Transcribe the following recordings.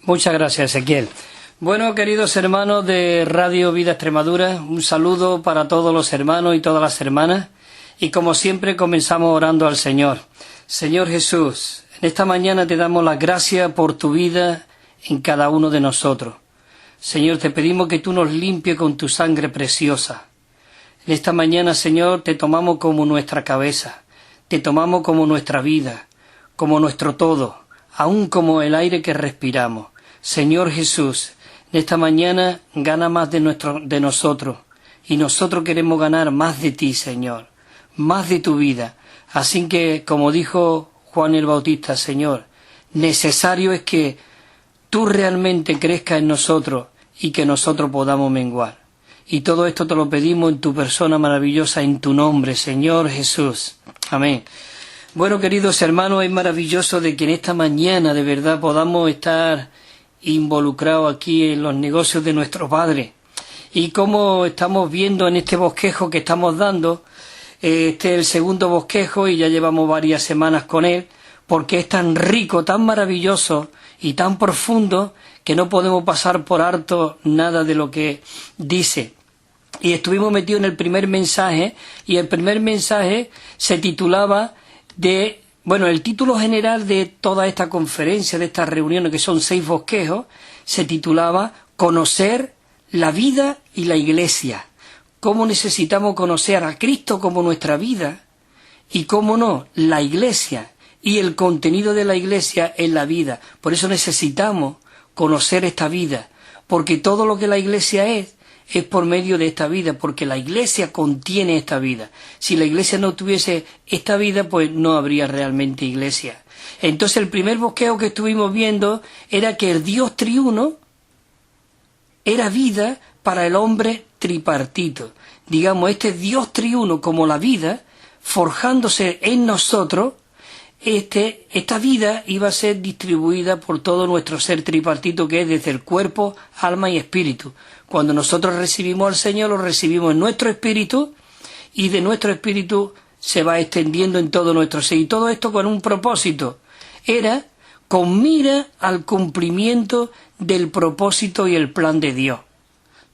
Muchas gracias, Ezequiel. Bueno, queridos hermanos de Radio Vida Extremadura, un saludo para todos los hermanos y todas las hermanas. Y como siempre comenzamos orando al Señor. Señor Jesús, en esta mañana te damos las gracias por tu vida en cada uno de nosotros. Señor, te pedimos que tú nos limpies con tu sangre preciosa. En esta mañana, Señor, te tomamos como nuestra cabeza, te tomamos como nuestra vida, como nuestro todo, aún como el aire que respiramos. Señor Jesús, en esta mañana gana más de nosotros, y nosotros queremos ganar más de ti, Señor, más de tu vida. Así que, como dijo Juan el Bautista, Señor, necesario es que tú realmente crezcas en nosotros y que nosotros podamos menguar. Y todo esto te lo pedimos en tu persona maravillosa, en tu nombre, Señor Jesús. Amén. Bueno, queridos hermanos, es maravilloso de que en esta mañana de verdad podamos estar involucrados aquí en los negocios de nuestro Padre. Y como estamos viendo en este bosquejo que estamos dando, este es el segundo bosquejo y ya llevamos varias semanas con él, porque es tan rico, tan maravilloso y tan profundo que no podemos pasar por alto nada de lo que dice. Y estuvimos metidos en el primer mensaje, y el primer mensaje se titulaba el título general de toda esta conferencia, de estas reuniones, que son 6 bosquejos, se titulaba Conocer la vida y la Iglesia. Cómo necesitamos conocer a Cristo como nuestra vida, y cómo no, la Iglesia, y el contenido de la Iglesia en la vida. Por eso necesitamos conocer esta vida, porque todo lo que la Iglesia es por medio de esta vida, porque la Iglesia contiene esta vida. Si la Iglesia no tuviese esta vida, pues no habría realmente Iglesia. Entonces el primer bosquejo que estuvimos viendo era que el Dios triuno era vida para el hombre tripartito. Digamos, este Dios triuno como la vida, forjándose en nosotros, esta vida iba a ser distribuida por todo nuestro ser tripartito, que es desde el cuerpo, alma y espíritu. Cuando nosotros recibimos al Señor, lo recibimos en nuestro espíritu, y de nuestro espíritu se va extendiendo en todo nuestro ser. Y todo esto con un propósito. Era con mira al cumplimiento del propósito y el plan de Dios.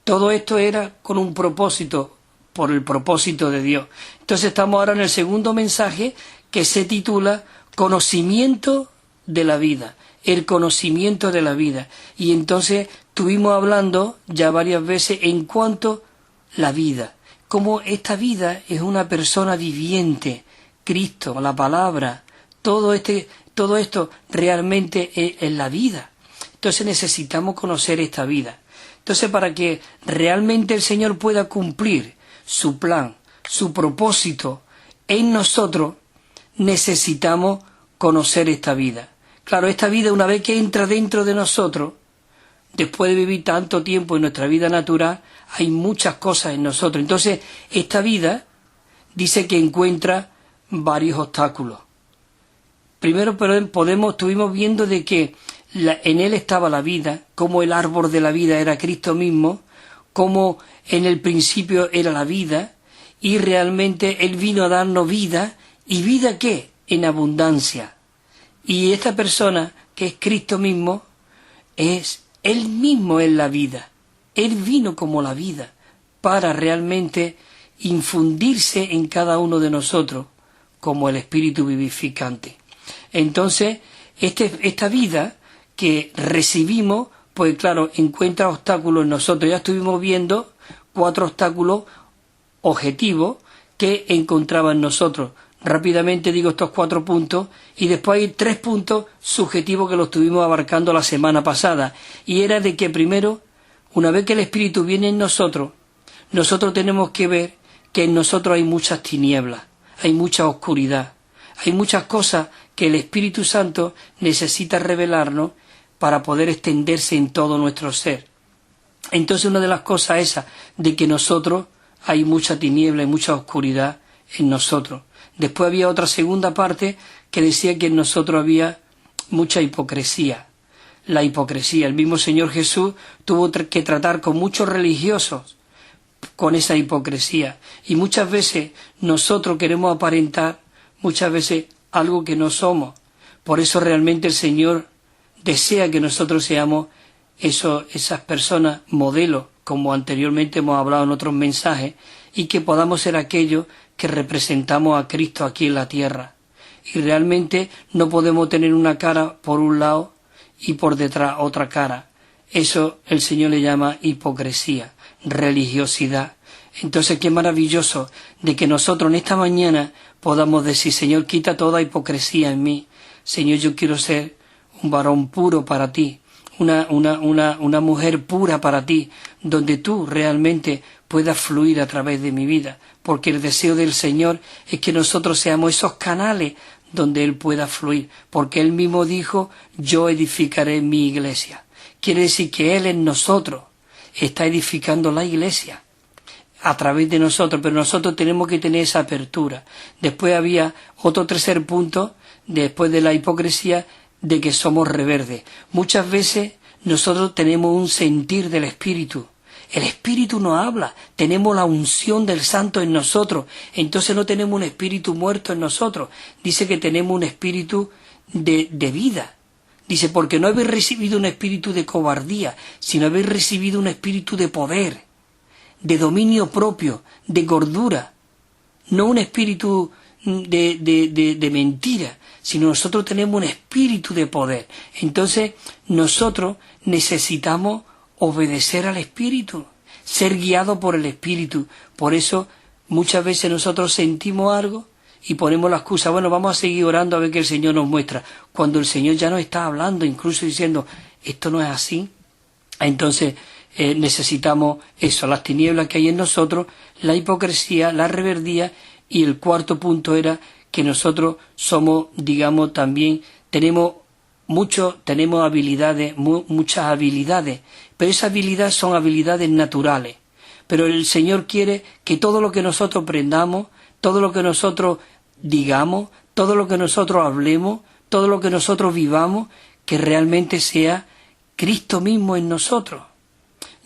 Todo esto era con un propósito, por el propósito de Dios. Entonces estamos ahora en el segundo mensaje, que se titula Conocimiento de la vida, el conocimiento de la vida. Y entonces estuvimos hablando ya varias veces en cuanto a la vida, como esta vida es una persona viviente, Cristo, la palabra, todo esto realmente es la vida. Entonces necesitamos conocer esta vida. Entonces, para que realmente el Señor pueda cumplir su plan, su propósito en nosotros, necesitamos conocer esta vida. Claro, esta vida, una vez que entra dentro de nosotros, después de vivir tanto tiempo en nuestra vida natural, hay muchas cosas en nosotros. Entonces, esta vida dice que encuentra varios obstáculos. Primero, estuvimos viendo de que en él estaba la vida, como el árbol de la vida era Cristo mismo, como en el principio era la vida, y realmente él vino a darnos vida. ¿Y vida qué? En abundancia. Y esta persona, que es Cristo mismo, él mismo es la vida. Él vino como la vida, para realmente infundirse en cada uno de nosotros, como el Espíritu vivificante. Entonces, esta vida que recibimos, pues claro, encuentra obstáculos en nosotros. Ya estuvimos viendo 4 obstáculos objetivos que encontraba en nosotros. Rápidamente digo estos 4 puntos, y después hay 3 puntos subjetivos que los estuvimos abarcando la semana pasada, y era de que primero, una vez que el Espíritu viene en nosotros tenemos que ver que en nosotros hay muchas tinieblas, hay mucha oscuridad, hay muchas cosas que el Espíritu Santo necesita revelarnos para poder extenderse en todo nuestro ser. Entonces una de las cosas es esa, de que nosotros hay mucha tiniebla y mucha oscuridad en nosotros. Después había otra segunda parte que decía que en nosotros había mucha hipocresía. La hipocresía. El mismo Señor Jesús tuvo que tratar con muchos religiosos con esa hipocresía. Y muchas veces nosotros queremos aparentar, muchas veces algo que no somos. Por eso realmente el Señor desea que nosotros seamos esas personas modelos, como anteriormente hemos hablado en otros mensajes, y que podamos ser aquellos que representamos a Cristo aquí en la tierra. Y realmente no podemos tener una cara por un lado y por detrás otra cara. Eso el Señor le llama hipocresía, religiosidad. Entonces qué maravilloso de que nosotros en esta mañana podamos decir: Señor, quita toda hipocresía en mí. Señor, yo quiero ser un varón puro para ti, una mujer pura para ti, donde tú realmente puedas fluir a través de mi vida, porque el deseo del Señor es que nosotros seamos esos canales donde Él pueda fluir, porque Él mismo dijo: yo edificaré mi iglesia. Quiere decir que Él en nosotros está edificando la iglesia a través de nosotros, pero nosotros tenemos que tener esa apertura. Después había otro tercer punto, después de la hipocresía, de que somos rebeldes. Muchas veces nosotros tenemos un sentir del Espíritu. El Espíritu nos habla, tenemos la unción del Santo en nosotros, entonces no tenemos un espíritu muerto en nosotros. Dice que tenemos un espíritu de vida. Dice: porque no habéis recibido un espíritu de cobardía, sino habéis recibido un espíritu de poder, de dominio propio, de gordura, no un espíritu de mentira, sino nosotros tenemos un espíritu de poder. Entonces nosotros necesitamos obedecer al Espíritu, ser guiados por el Espíritu. Por eso muchas veces nosotros sentimos algo y ponemos la excusa: bueno, vamos a seguir orando a ver qué el Señor nos muestra, cuando el Señor ya nos está hablando, incluso diciendo: esto no es así. Entonces necesitamos eso, las tinieblas que hay en nosotros, la hipocresía, la rebeldía. Y el cuarto punto era que nosotros somos, digamos, también tenemos habilidades, muchas habilidades, pero esas habilidades son habilidades naturales. Pero el Señor quiere que todo lo que nosotros aprendamos, todo lo que nosotros digamos, todo lo que nosotros hablemos, todo lo que nosotros vivamos, que realmente sea Cristo mismo en nosotros.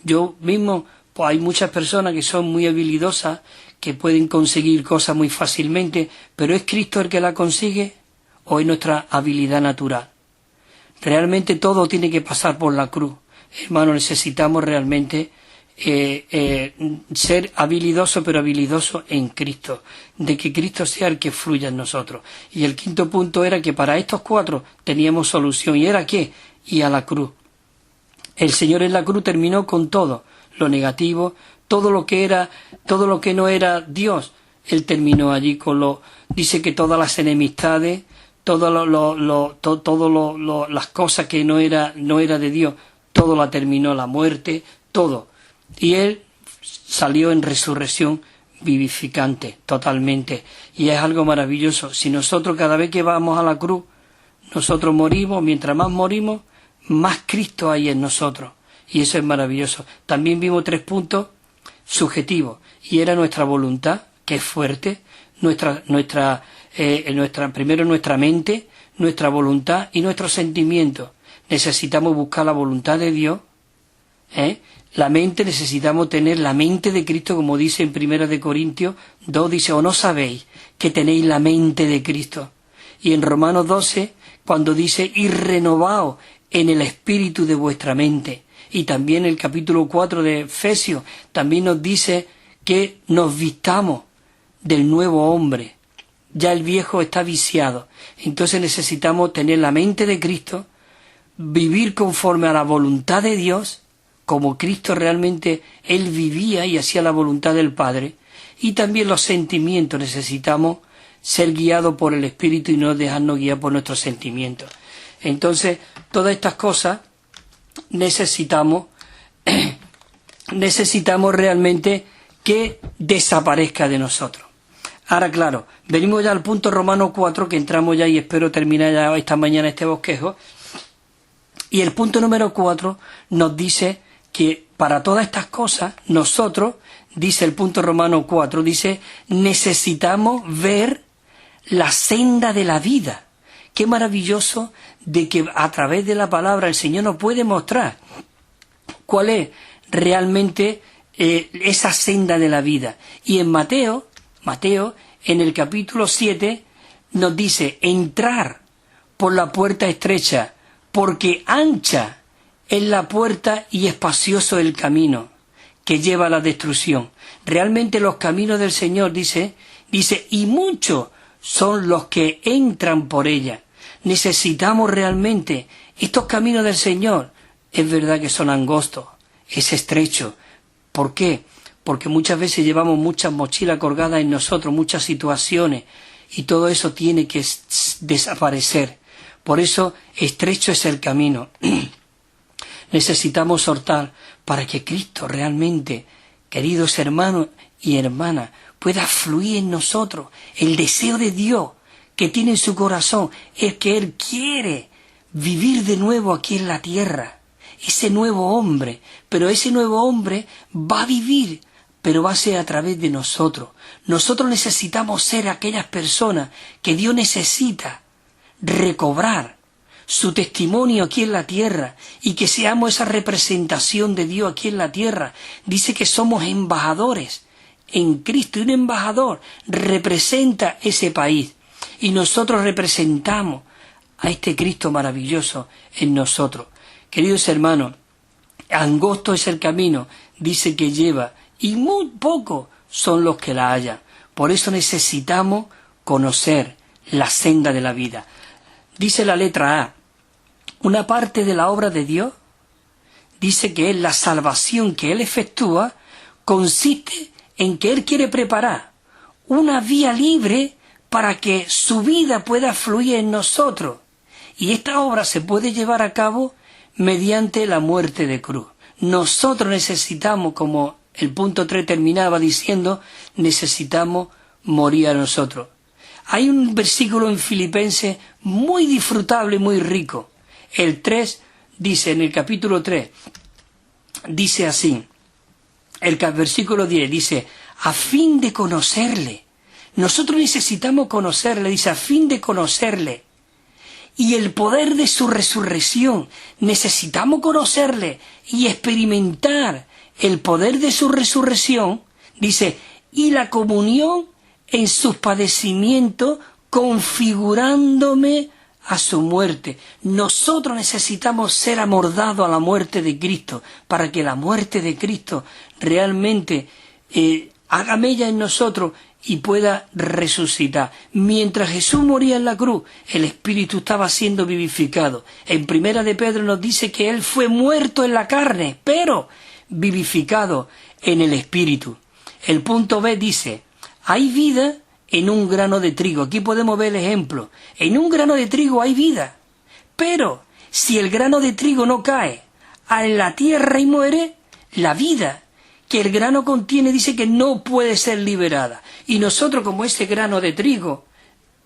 Yo mismo, pues hay muchas personas que son muy habilidosas, que pueden conseguir cosas muy fácilmente, pero ¿es Cristo el que la consigue o es nuestra habilidad natural? Realmente todo tiene que pasar por la cruz. Hermano, necesitamos realmente ser habilidoso, pero habilidoso en Cristo, de que Cristo sea el que fluya en nosotros. Y el quinto punto era que para estos cuatro teníamos solución. ¿Y era qué? Y a la cruz. El Señor en la cruz terminó con todo lo negativo, todo lo que no era Dios. Él terminó allí con dice que todas las enemistades, todas las cosas que no era de Dios, todo la terminó, la muerte, todo. Y Él salió en resurrección vivificante, totalmente. Y es algo maravilloso. Si nosotros cada vez que vamos a la cruz, nosotros morimos, mientras más morimos, más Cristo hay en nosotros. Y eso es maravilloso. También vimos 3 puntos subjetivos. Y era nuestra voluntad, que es fuerte, primero nuestra mente, nuestra voluntad y nuestros sentimientos. Necesitamos buscar la voluntad de Dios. La mente, necesitamos tener la mente de Cristo, como dice en 1 Corintios 2, dice: ¿o no sabéis que tenéis la mente de Cristo? Y en Romanos 12, cuando dice: y renovaos en el espíritu de vuestra mente. Y también el capítulo 4 de Efesios también nos dice que nos vistamos del nuevo hombre. Ya el viejo está viciado. Entonces necesitamos tener la mente de Cristo, vivir conforme a la voluntad de Dios, como Cristo realmente Él vivía y hacía la voluntad del Padre. Y también los sentimientos, necesitamos ser guiados por el Espíritu y no dejarnos guiar por nuestros sentimientos. Entonces, todas estas cosas necesitamos realmente que desaparezca de nosotros. Ahora, claro, venimos ya al punto Romanos 4, que entramos ya y espero terminar ya esta mañana este bosquejo. Y el punto número 4 nos dice que para todas estas cosas, nosotros, dice el punto Romanos 4, dice: necesitamos ver la senda de la vida. Qué maravilloso de que a través de la palabra el Señor nos puede mostrar cuál es realmente esa senda de la vida. Y en Mateo, en el capítulo 7, nos dice: entrar por la puerta estrecha, porque ancha es la puerta y espacioso el camino que lleva a la destrucción. Realmente los caminos del Señor, dice, y muchos son los que entran por ella. Necesitamos realmente estos caminos del Señor. Es verdad que son angostos, es estrecho. ¿Por qué? Porque muchas veces llevamos muchas mochilas colgadas en nosotros, muchas situaciones, y todo eso tiene que desaparecer. Por eso, estrecho es el camino. Necesitamos soltar para que Cristo realmente, queridos hermanos y hermanas, pueda fluir en nosotros. El deseo de Dios que tiene en su corazón es que Él quiere vivir de nuevo aquí en la tierra. Ese nuevo hombre, pero ese nuevo hombre va a vivir, pero va a ser a través de nosotros. Nosotros necesitamos ser aquellas personas que Dios necesita recobrar su testimonio aquí en la tierra y que seamos esa representación de Dios aquí en la tierra. Dice que somos embajadores en Cristo y un embajador representa ese país y nosotros representamos a este Cristo maravilloso en nosotros. Queridos hermanos, angosto es el camino, dice que lleva, y muy pocos son los que la hallan. Por eso necesitamos conocer la senda de la vida. Dice la letra A, una parte de la obra de Dios, dice que es la salvación que Él efectúa, consiste en que Él quiere preparar una vía libre para que su vida pueda fluir en nosotros. Y esta obra se puede llevar a cabo mediante la muerte de cruz. Nosotros necesitamos, como el punto 3 terminaba diciendo, necesitamos morir a nosotros. Hay un versículo en Filipenses muy disfrutable y muy rico. El 3 dice, en el capítulo 3, dice así, el versículo 10 dice, a fin de conocerle. Nosotros necesitamos conocerle, dice, a fin de conocerle. Y el poder de su resurrección. Necesitamos conocerle y experimentar el poder de su resurrección, dice, y la comunión en sus padecimientos, configurándome a su muerte. Nosotros necesitamos ser amordados a la muerte de Cristo, para que la muerte de Cristo realmente haga mella en nosotros y pueda resucitar. Mientras Jesús moría en la cruz, el Espíritu estaba siendo vivificado. En Primera de Pedro nos dice que Él fue muerto en la carne, pero vivificado en el Espíritu. El punto B dice, hay vida en un grano de trigo. Aquí podemos ver el ejemplo. En un grano de trigo hay vida, pero si el grano de trigo no cae en la tierra y muere, la vida que el grano contiene dice que no puede ser liberada. Y nosotros, como ese grano de trigo,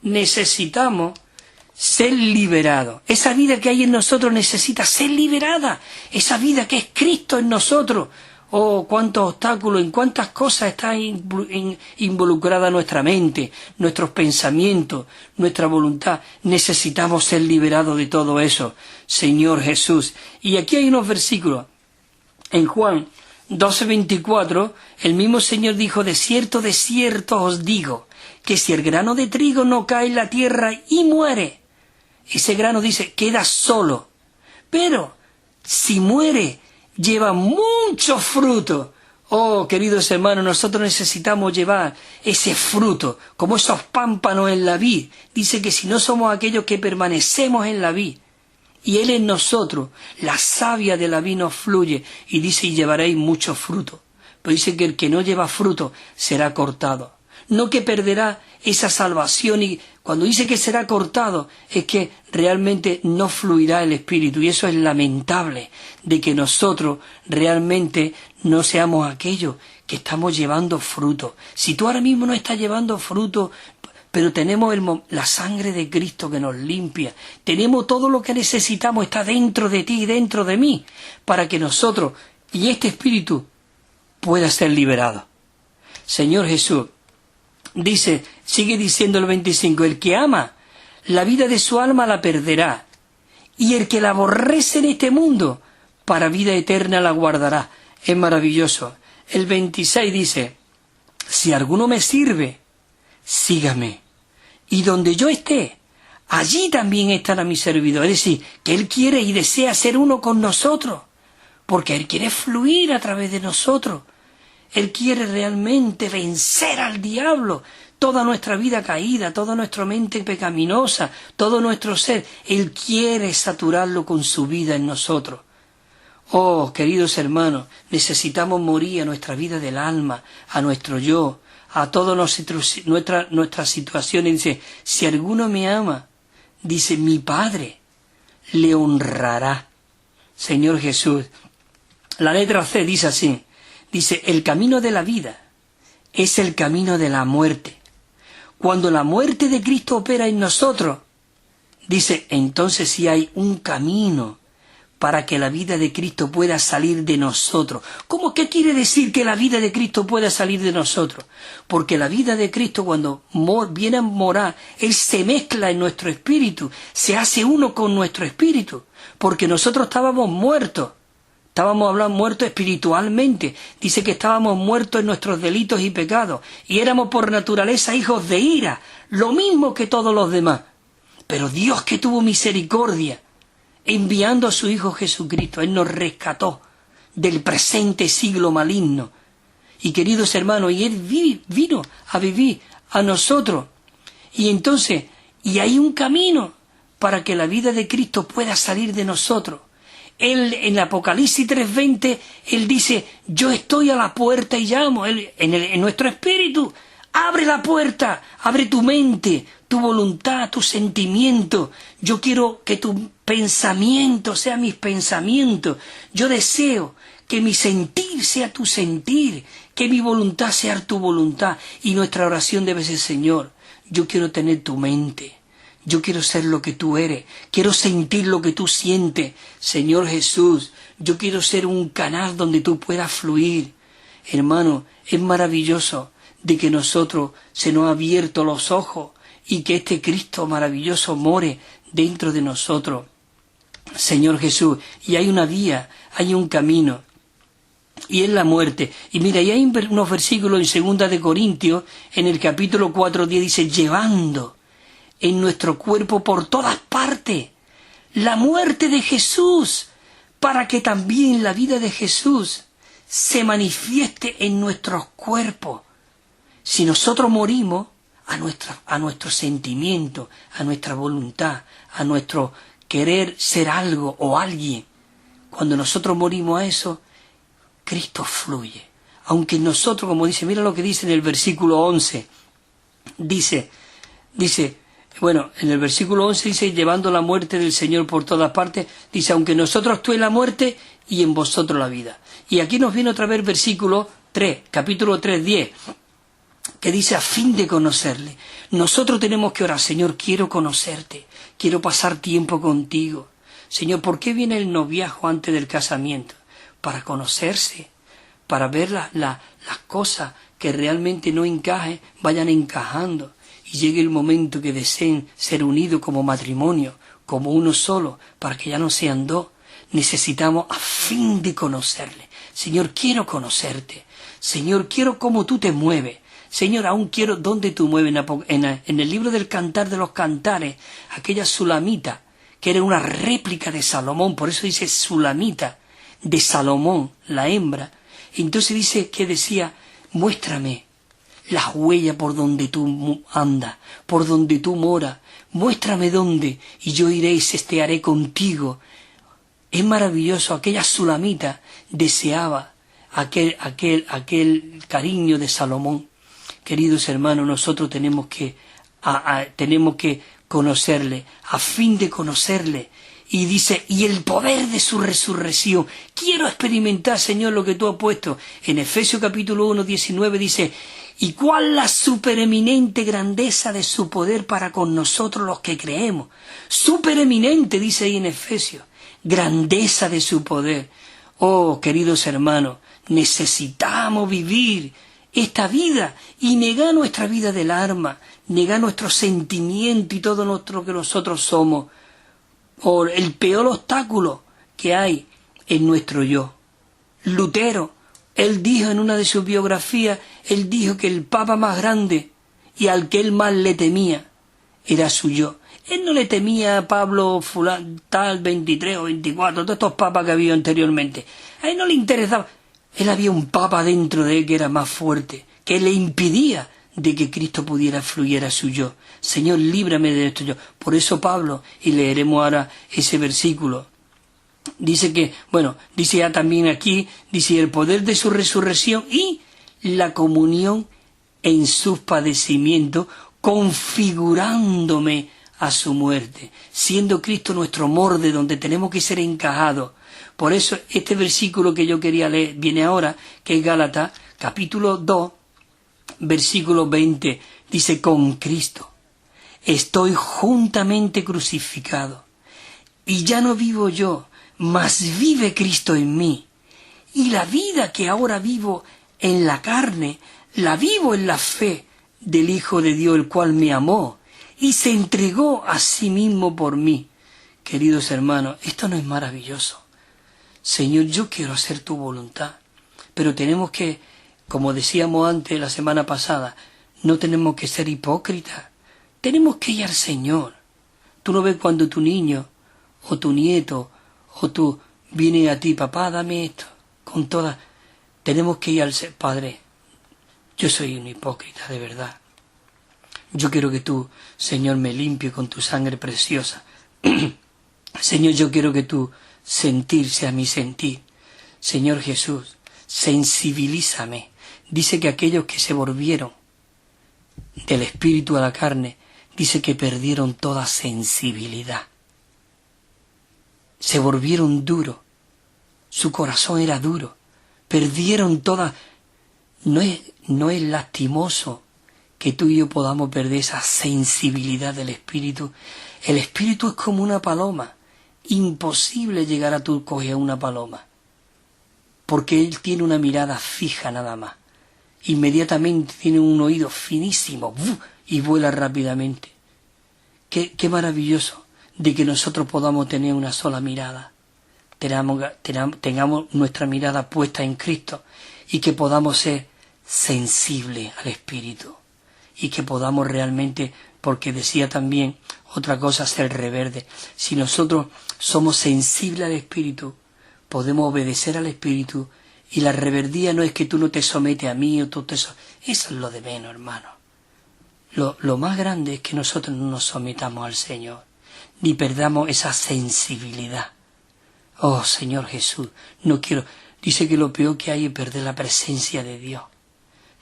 necesitamos ser liberados. Esa vida que hay en nosotros necesita ser liberada. Esa vida que es Cristo en nosotros. Oh, cuántos obstáculos, en cuántas cosas está involucrada nuestra mente, nuestros pensamientos, nuestra voluntad. Necesitamos ser liberados de todo eso, Señor Jesús. Y aquí hay unos versículos. En Juan 12:24, el mismo Señor dijo, de cierto os digo, que si el grano de trigo no cae en la tierra y muere, ese grano, dice, queda solo. Pero si muere, lleva mucho fruto. Oh, queridos hermanos, nosotros necesitamos llevar ese fruto, como esos pámpanos en la vid. Dice que si no somos aquellos que permanecemos en la vid, y Él en nosotros, la savia de la vid nos fluye, y dice, y llevaréis mucho fruto. Pero dice que el que no lleva fruto será cortado. No que perderá esa salvación, y cuando dice que será cortado, es que realmente no fluirá el Espíritu, y eso es lamentable, de que nosotros realmente no seamos aquellos que estamos llevando fruto. Si tú ahora mismo no estás llevando fruto, pero tenemos la sangre de Cristo que nos limpia, tenemos todo lo que necesitamos, está dentro de ti y dentro de mí, para que nosotros y este Espíritu pueda ser liberado. Señor Jesús, dice, sigue diciendo el 25, el que ama la vida de su alma la perderá, y el que la aborrece en este mundo, para vida eterna la guardará. Es maravilloso. El 26 dice, si alguno me sirve, sígame, y donde yo esté, allí también estará mi servidor. Es decir, que Él quiere y desea ser uno con nosotros, porque Él quiere fluir a través de nosotros. Él quiere realmente vencer al diablo, toda nuestra vida caída, toda nuestra mente pecaminosa, todo nuestro ser. Él quiere saturarlo con su vida en nosotros. Oh, queridos hermanos, necesitamos morir a nuestra vida del alma, a nuestro yo, a todas nuestras situaciones. Dice, si alguno me ama, dice, mi Padre le honrará. Señor Jesús. La letra C dice así, dice, el camino de la vida es el camino de la muerte. Cuando la muerte de Cristo opera en nosotros, dice, entonces sí hay un camino para que la vida de Cristo pueda salir de nosotros. ¿Cómo qué quiere decir que la vida de Cristo pueda salir de nosotros? Porque la vida de Cristo cuando viene a morar, Él se mezcla en nuestro espíritu, se hace uno con nuestro espíritu, porque nosotros estábamos muertos. Estábamos hablando muertos espiritualmente. Dice que estábamos muertos en nuestros delitos y pecados. Y éramos por naturaleza hijos de ira, lo mismo que todos los demás. Pero Dios, que tuvo misericordia, enviando a su Hijo Jesucristo, Él nos rescató del presente siglo maligno. Y queridos hermanos, y Él vino a vivir a nosotros. Y entonces, y hay un camino para que la vida de Cristo pueda salir de nosotros. Él, en Apocalipsis 3:20, Él dice, yo estoy a la puerta y llamo. Él, en nuestro espíritu, abre la puerta, abre tu mente, tu voluntad, tu sentimiento. Yo quiero que tu pensamiento sea mis pensamientos. Yo deseo que mi sentir sea tu sentir, que mi voluntad sea tu voluntad. Y nuestra oración debe ser, Señor, yo quiero tener tu mente. Yo quiero ser lo que tú eres, quiero sentir lo que tú sientes. Señor Jesús, yo quiero ser un canal donde tú puedas fluir. Hermano, es maravilloso de que nosotros se nos ha abierto los ojos y que este Cristo maravilloso more dentro de nosotros. Señor Jesús, y hay una vía, hay un camino, y es la muerte. Y mira, y hay unos versículos en 2 de Corintios, en el capítulo 4:10 dice, llevando en nuestro cuerpo por todas partes la muerte de Jesús, para que también la vida de Jesús se manifieste en nuestros cuerpos. Si nosotros morimos a nuestro sentimiento, a nuestra voluntad, a nuestro querer ser algo o alguien, cuando nosotros morimos a eso, Cristo fluye. Aunque nosotros, como dice, mira lo que dice en el versículo 11, dice, bueno, en el versículo 11 dice, llevando la muerte del Señor por todas partes, dice, aunque nosotros actúe la muerte y en vosotros la vida. Y aquí nos viene otra vez versículo 3, capítulo 3:10, que dice, a fin de conocerle. Nosotros tenemos que orar, Señor, quiero conocerte, quiero pasar tiempo contigo. Señor, ¿por qué viene el noviazgo antes del casamiento? Para conocerse, para ver las cosas que realmente no encajen, vayan encajando. Y llegue el momento que deseen ser unidos como matrimonio, como uno solo, para que ya no sean dos. Necesitamos a fin de conocerle. Señor, quiero conocerte. Señor, quiero cómo tú te mueves. Señor, aún quiero dónde tú mueves. En el libro del Cantar de los Cantares, aquella Sulamita, que era una réplica de Salomón, por eso dice Sulamita, de Salomón, la hembra. Entonces dice que decía, muéstrame las huellas por donde tú andas, por donde tú moras, muéstrame dónde, y yo iré y estearé contigo. Es maravilloso, aquella Sulamita deseaba aquel cariño de Salomón. Queridos hermanos, nosotros tenemos que conocerle, a fin de conocerle. Y dice, y el poder de su resurrección. Quiero experimentar, Señor, lo que tú has puesto. En Efesios capítulo 1:19 dice, y cuál la supereminente grandeza de su poder para con nosotros los que creemos. Supereminente, dice ahí en Efesios, grandeza de su poder. Oh, queridos hermanos, necesitamos vivir esta vida y negar nuestra vida del alma, negar nuestro sentimiento y todo lo que nosotros somos. O el peor obstáculo que hay en nuestro yo. Lutero, él dijo en una de sus biografías, él dijo que el papa más grande y al que él más le temía era su yo. Él no le temía a Pablo tal 23 o 24, todos estos papas que había anteriormente. A él no le interesaba. Él había un papa dentro de él que era más fuerte, que le impedía de que Cristo pudiera fluir a su yo. Señor, líbrame de esto yo. Por eso Pablo, y leeremos ahora ese versículo, dice que, bueno, dice ya también aquí, dice el poder de su resurrección y la comunión en sus padecimientos, configurándome a su muerte, siendo Cristo nuestro molde donde tenemos que ser encajados. Por eso este versículo que yo quería leer viene ahora, que es Gálatas, capítulo 2, versículo 20, dice, con Cristo estoy juntamente crucificado, y ya no vivo yo, mas vive Cristo en mí, y la vida que ahora vivo en la carne, la vivo en la fe del Hijo de Dios, el cual me amó y se entregó a sí mismo por mí. Queridos hermanos, esto no es maravilloso. Señor, yo quiero hacer tu voluntad, pero tenemos que, como decíamos antes la semana pasada, no tenemos que ser hipócritas, tenemos que ir al Señor. Tú no ves cuando tu niño o tu nieto o tú viene a ti, papá, dame esto, con toda. Tenemos que ir al Padre. Yo soy un hipócrita, de verdad. Yo quiero que tú, Señor, me limpie con tu sangre preciosa. Señor, yo quiero que tu sentir sea mi sentir. Señor Jesús, sensibilízame. Dice que aquellos que se volvieron del espíritu a la carne, dice que perdieron toda sensibilidad. Se volvieron duros. Su corazón era duro. Perdieron toda. No es lastimoso que tú y yo podamos perder esa sensibilidad del espíritu. El espíritu es como una paloma. Imposible llegar a tu coger a una paloma, porque él tiene una mirada fija nada más. Inmediatamente tiene un oído finísimo y vuela rápidamente. Qué maravilloso de que nosotros podamos tener una sola mirada. Tengamos nuestra mirada puesta en Cristo y que podamos ser sensibles al Espíritu y que podamos realmente, porque decía también otra cosa, ser rebelde. Si nosotros somos sensibles al Espíritu, podemos obedecer al Espíritu, y la rebeldía no es que tú no te sometes a mí o tú te eso es lo de menos, hermano. Lo más grande es que nosotros no nos sometamos al Señor, ni perdamos esa sensibilidad. Oh, Señor Jesús, no quiero. Dice que lo peor que hay es perder la presencia de Dios.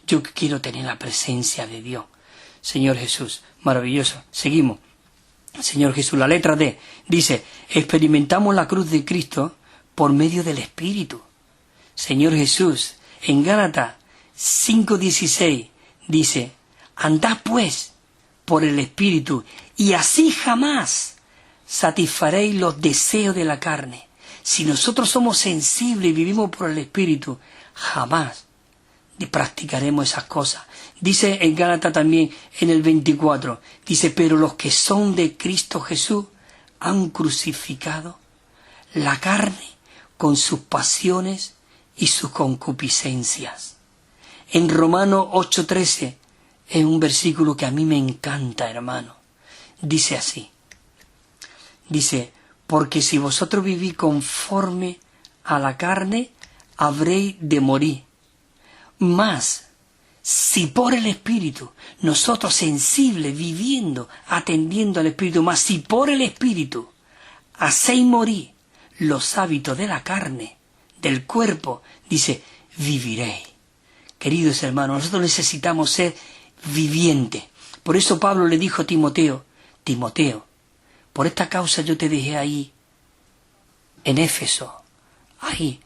Yo quiero tener la presencia de Dios. Señor Jesús, maravilloso. Seguimos. Señor Jesús, la letra D dice, experimentamos la cruz de Cristo por medio del Espíritu. Señor Jesús, en Gálatas 5:16 dice, andad pues por el Espíritu y así jamás satisfaréis los deseos de la carne. Si nosotros somos sensibles y vivimos por el Espíritu, jamás practicaremos esas cosas. Dice en Gálatas también en el 24, dice, pero los que son de Cristo Jesús han crucificado la carne con sus pasiones y sus concupiscencias. En Romanos 8:13 es un versículo que a mí me encanta, hermano. Dice así, dice, porque si vosotros vivís conforme a la carne, habréis de morir. Mas, si por el Espíritu, nosotros sensibles, viviendo, atendiendo al Espíritu, mas si por el Espíritu hacéis morir los hábitos de la carne, del cuerpo, dice, viviréis. Queridos hermanos, nosotros necesitamos ser vivientes. Por eso Pablo le dijo a Timoteo, Timoteo, por esta causa yo te dejé ahí, en Éfeso, ahí,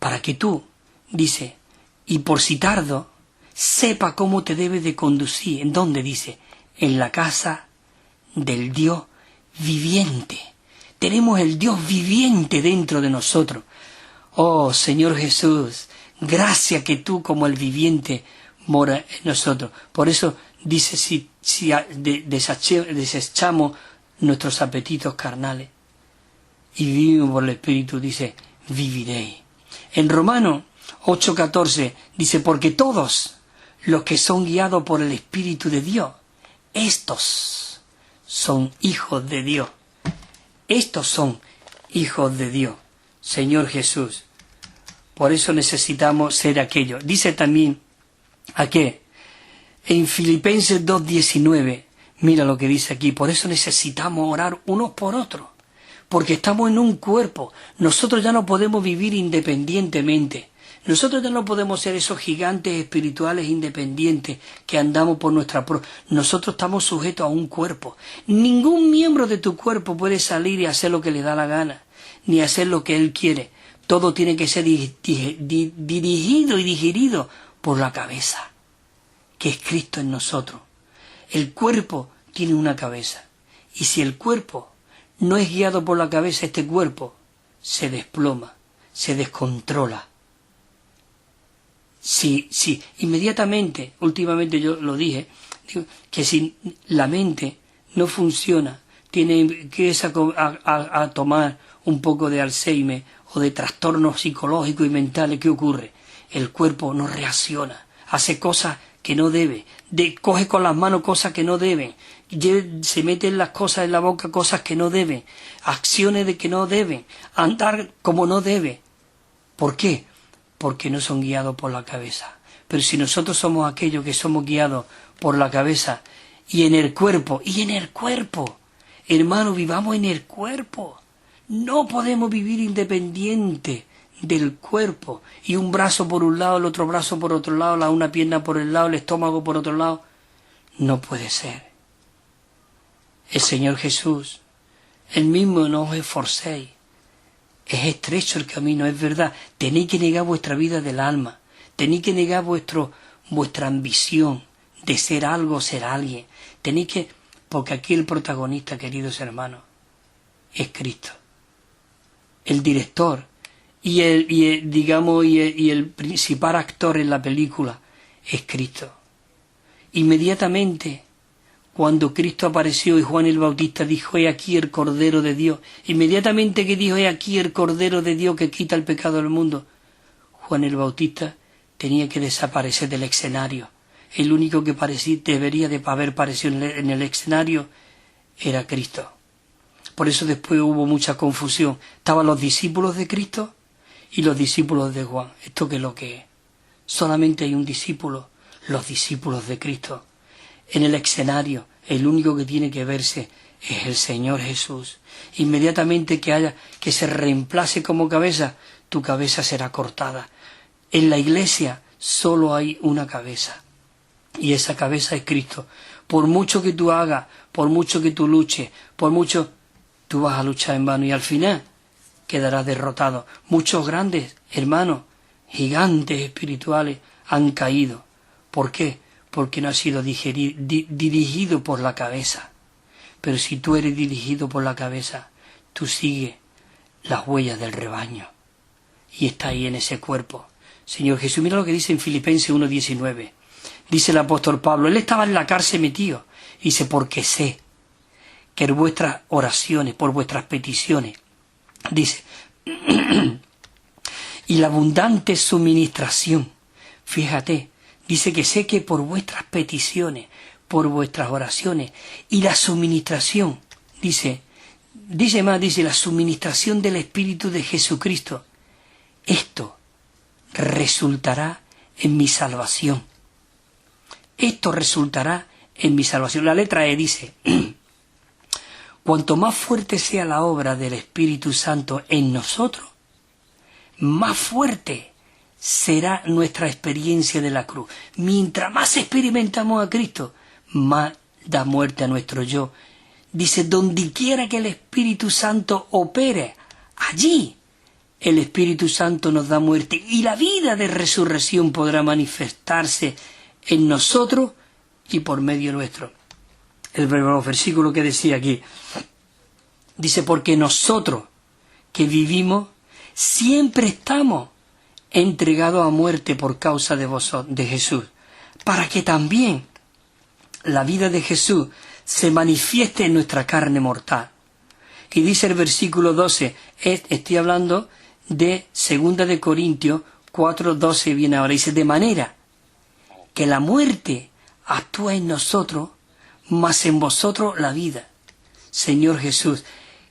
para que tú, dice, y por si tardo, sepa cómo te debes de conducir. ¿En dónde? Dice, en la casa del Dios viviente. Tenemos el Dios viviente dentro de nosotros. Oh, Señor Jesús, gracias que tú como el viviente mora en nosotros. Por eso dice, si desechamos nuestros apetitos carnales y vivimos por el Espíritu, dice, viviréis. En Romanos 8:14 dice, porque todos los que son guiados por el Espíritu de Dios, estos son hijos de Dios. Estos son hijos de Dios, Señor Jesús. Por eso necesitamos ser aquello. Dice también aquí, en Filipenses 2:19, mira lo que dice aquí, por eso necesitamos orar unos por otros, porque estamos en un cuerpo. Nosotros ya no podemos vivir independientemente. Nosotros ya no podemos ser esos gigantes espirituales independientes que andamos por nuestra Nosotros estamos sujetos a un cuerpo. Ningún miembro de tu cuerpo puede salir y hacer lo que le da la gana, ni hacer lo que él quiere. Todo tiene que ser dirigido y digerido por la cabeza, que es Cristo en nosotros. El cuerpo tiene una cabeza, y si el cuerpo no es guiado por la cabeza, este cuerpo se desploma, se descontrola. Sí, inmediatamente, últimamente yo lo dije, que si la mente no funciona, tiene que a tomar un poco de Alzheimer o de trastornos psicológicos y mentales, ¿qué ocurre? El cuerpo no reacciona, hace cosas que no debe, coge con las manos cosas que no deben, se meten las cosas en la boca, cosas que no deben, acciones de que no deben, andar como no debe. ¿Por qué? Porque no son guiados por la cabeza. Pero si nosotros somos aquellos que somos guiados por la cabeza y en el cuerpo, hermano, vivamos en el cuerpo. No podemos vivir independiente del cuerpo, y un brazo por un lado, el otro brazo por otro lado, una pierna por el lado, el estómago por otro lado. No puede ser. El Señor Jesús, Él mismo, no os esforcéis. Es estrecho el camino, es verdad. Tenéis que negar vuestra vida del alma. Tenéis que negar vuestra ambición de ser algo, ser alguien. Tenéis que... Porque aquí el protagonista, queridos hermanos, es Cristo. El director y el principal actor en la película es Cristo. Inmediatamente, cuando Cristo apareció y Juan el Bautista dijo: «He aquí el Cordero de Dios», inmediatamente que dijo: «He aquí el Cordero de Dios que quita el pecado del mundo», Juan el Bautista tenía que desaparecer del escenario. El único que debería de haber aparecido en el escenario era Cristo. Por eso después hubo mucha confusión. Estaban los discípulos de Cristo y los discípulos de Juan. ¿Esto qué es lo que es? Solamente hay un discípulo, los discípulos de Cristo. En el escenario, el único que tiene que verse es el Señor Jesús. Inmediatamente que se reemplace como cabeza, tu cabeza será cortada. En la iglesia solo hay una cabeza, y esa cabeza es Cristo. Por mucho que tú hagas, por mucho que tú luches, tú vas a luchar en vano y al final quedarás derrotado. Muchos grandes hermanos, gigantes espirituales, han caído. ¿Por qué? Porque no ha sido dirigido por la cabeza. Pero si tú eres dirigido por la cabeza, tú sigues las huellas del rebaño y estás ahí en ese cuerpo. Señor Jesús, mira lo que dice en Filipenses 1:19. Dice el apóstol Pablo, él estaba en la cárcel metido. Dice: «Porque sé que en vuestras oraciones, por vuestras peticiones», dice, «y la abundante suministración», fíjate, dice que sé que por vuestras peticiones, por vuestras oraciones, y la suministración, dice la suministración del Espíritu de Jesucristo, esto resultará en mi salvación. Esto resultará en mi salvación. La letra E dice: cuanto más fuerte sea la obra del Espíritu Santo en nosotros, más fuerte será nuestra experiencia de la cruz. Mientras más experimentamos a Cristo, más da muerte a nuestro yo. Dice: donde quiera que el Espíritu Santo opere, allí el Espíritu Santo nos da muerte, y la vida de resurrección podrá manifestarse en nosotros y por medio nuestro. El versículo que decía aquí, dice: porque nosotros que vivimos siempre estamos entregados a muerte por causa de Jesús, para que también la vida de Jesús se manifieste en nuestra carne mortal. Y dice el versículo 12, estoy hablando de 2 de Corintios 4:12, viene ahora, dice: de manera que la muerte actúa en nosotros, mas en vosotros la vida. Señor Jesús.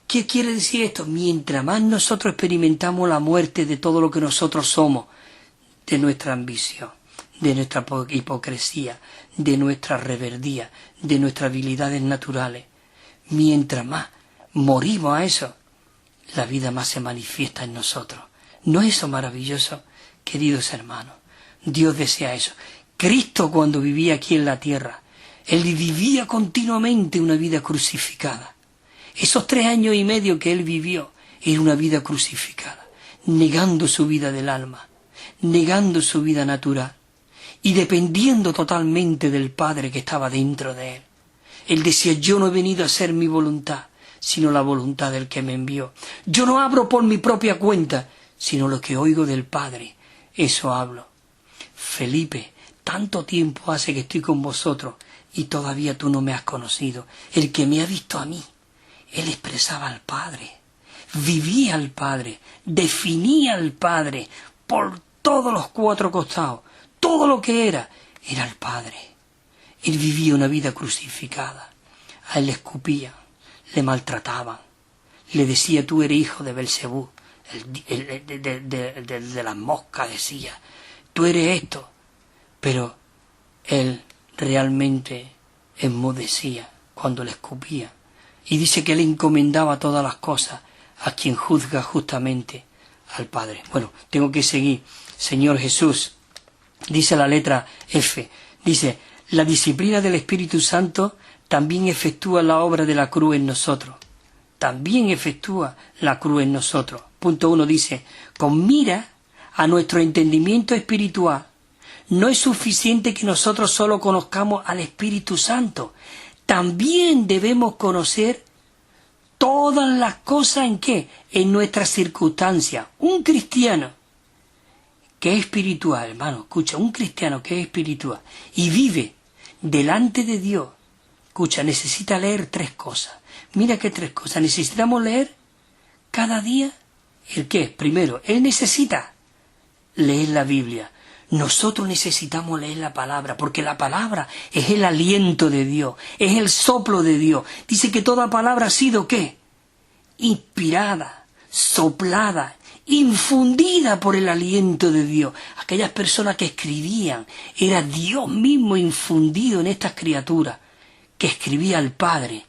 ¿Qué quiere decir esto? Mientras más nosotros experimentamos la muerte de todo lo que nosotros somos, de nuestra ambición, de nuestra hipocresía, de nuestra reverdía, de nuestras habilidades naturales, mientras más morimos a eso, la vida más se manifiesta en nosotros. ¿No es eso maravilloso, queridos hermanos? Dios desea eso. Cristo, cuando vivía aquí en la tierra, Él vivía continuamente una vida crucificada. Esos 3 años y medio que Él vivió era una vida crucificada, negando su vida del alma, negando su vida natural y dependiendo totalmente del Padre que estaba dentro de Él. Él decía, yo no he venido a hacer mi voluntad, sino la voluntad del que me envió. Yo no hablo por mi propia cuenta, sino lo que oigo del Padre, eso hablo. Felipe, tanto tiempo hace que estoy con vosotros y todavía tú no me has conocido. El que me ha visto a mí, Él expresaba al Padre, vivía al Padre, definía al Padre por todos los 4 costados. Todo lo que era el Padre. Él vivía una vida crucificada. A Él le escupían, le maltrataban, le decía, tú eres hijo de Belcebú, de las moscas decía, tú eres esto. Pero Él realmente enmudecía cuando le escupía. Y dice que Él encomendaba todas las cosas a quien juzga justamente, al Padre. Bueno, tengo que seguir. Señor Jesús, dice la letra F, dice, la disciplina del Espíritu Santo también efectúa la obra de la cruz en nosotros. También efectúa la cruz en nosotros. Punto 1 dice, con mira a nuestro entendimiento espiritual, no es suficiente que nosotros solo conozcamos al Espíritu Santo. También debemos conocer todas las cosas en qué, en nuestras circunstancias. Un cristiano que es espiritual, hermano, escucha, un cristiano que es espiritual y vive delante de Dios, escucha, necesita leer 3 cosas. Mira qué 3 cosas. Necesitamos leer cada día. ¿El qué? Primero, Él necesita leer la Biblia. Nosotros necesitamos leer la palabra, porque la palabra es el aliento de Dios, es el soplo de Dios. Dice que toda palabra ha sido, ¿qué? Inspirada, soplada, infundida por el aliento de Dios. Aquellas personas que escribían, era Dios mismo infundido en estas criaturas, que escribía al Padre,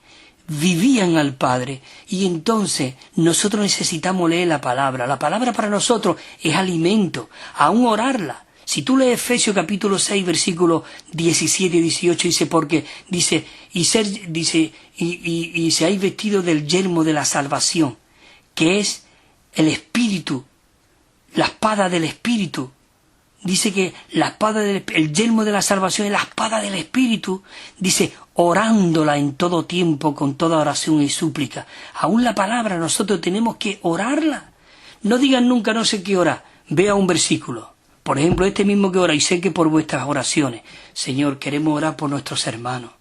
vivían al Padre, y entonces nosotros necesitamos leer la palabra. La palabra para nosotros es alimento, aún orarla. Si tú lees Efesios capítulo 6, versículos 17 y 18, dice, porque, dice, y seáis vestidos del yelmo de la salvación, que es el Espíritu, la espada del Espíritu. Dice que la espada el yelmo de la salvación es la espada del Espíritu. Dice, orándola en todo tiempo, con toda oración y súplica. Aún la palabra nosotros tenemos que orarla. No digan nunca no sé qué orar. Vea un versículo. Por ejemplo, este mismo que ora, y sé que por vuestras oraciones, Señor, queremos orar por nuestros hermanos.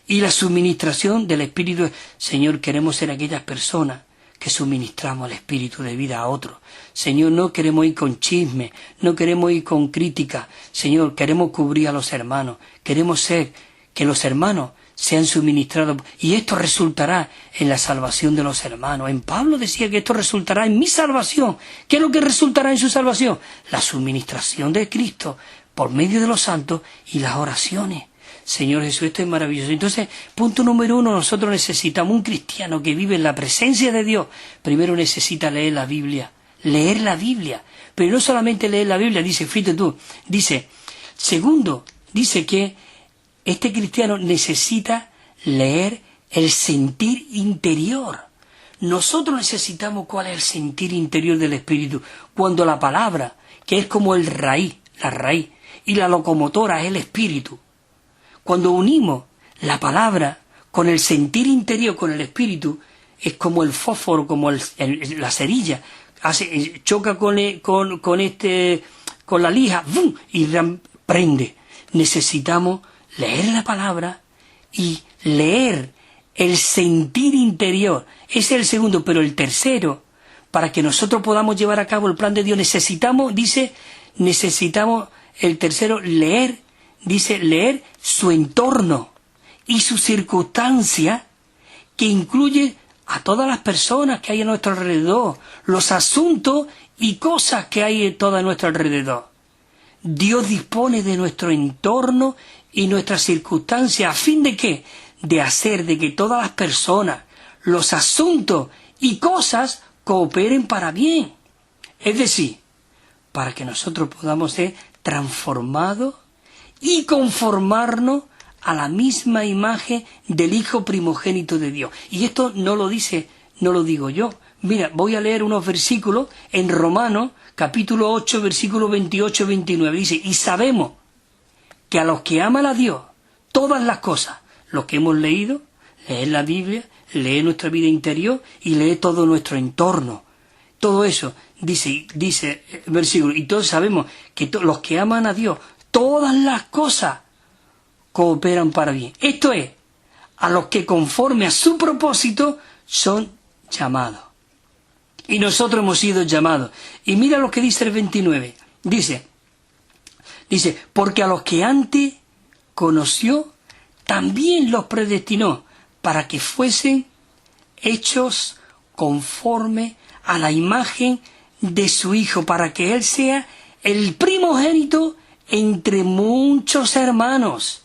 Y la suministración del Espíritu, Señor, queremos ser aquellas personas que suministramos el Espíritu de vida a otros. Señor, no queremos ir con chisme, no queremos ir con crítica. Señor, queremos cubrir a los hermanos, queremos ser que los hermanos sean suministrados, y esto resultará en la salvación de los hermanos. En Pablo decía que esto resultará en mi salvación. ¿Qué es lo que resultará en su salvación? La suministración de Cristo por medio de los santos y las oraciones. Señor Jesús, esto es maravilloso. Entonces, punto número 1, nosotros necesitamos un cristiano que vive en la presencia de Dios. Primero necesita leer la Biblia, pero no solamente leer la Biblia, dice, fíjate tú, dice, segundo, dice que este cristiano necesita leer el sentir interior. Nosotros necesitamos cuál es el sentir interior del Espíritu, cuando la palabra, que es como la raíz, y la locomotora es el Espíritu. Cuando unimos la palabra con el sentir interior, con el Espíritu, es como el fósforo, como la cerilla, choca con la lija, ¡bum!, y prende. Necesitamos leer la palabra y leer el sentir interior. Ese es el segundo, pero el tercero, para que nosotros podamos llevar a cabo el plan de Dios, necesitamos el tercero, leer su entorno y su circunstancia que incluye a todas las personas que hay a nuestro alrededor, los asuntos y cosas que hay en todo nuestro alrededor. Dios dispone de nuestro entorno y nuestras circunstancias, ¿a fin de qué? De hacer de que todas las personas, los asuntos y cosas cooperen para bien. Es decir, para que nosotros podamos ser transformados y conformarnos a la misma imagen del Hijo primogénito de Dios. Y esto no lo digo yo. Mira, voy a leer unos versículos en Romanos, capítulo 8, versículos 28 y 29. Dice, y sabemos que a los que aman a Dios, todas las cosas, los que hemos leído, leer la Biblia, leer nuestra vida interior y leer todo nuestro entorno. Todo eso, dice el versículo, y todos sabemos que los que aman a Dios, todas las cosas cooperan para bien. Esto es, a los que conforme a su propósito son llamados. Y nosotros hemos sido llamados. Y mira lo que dice el 29. Dice, porque a los que antes conoció, también los predestinó para que fuesen hechos conforme a la imagen de su Hijo, para que Él sea el primogénito entre muchos hermanos.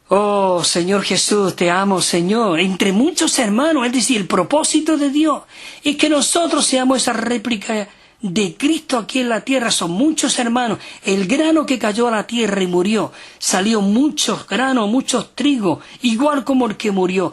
Oh, Señor Jesús, te amo, Señor, entre muchos hermanos. Es decir, el propósito de Dios es que nosotros seamos esa réplica de Cristo aquí en la tierra. Son muchos hermanos. El grano que cayó a la tierra y murió, salió muchos granos, muchos trigos, igual como el que murió.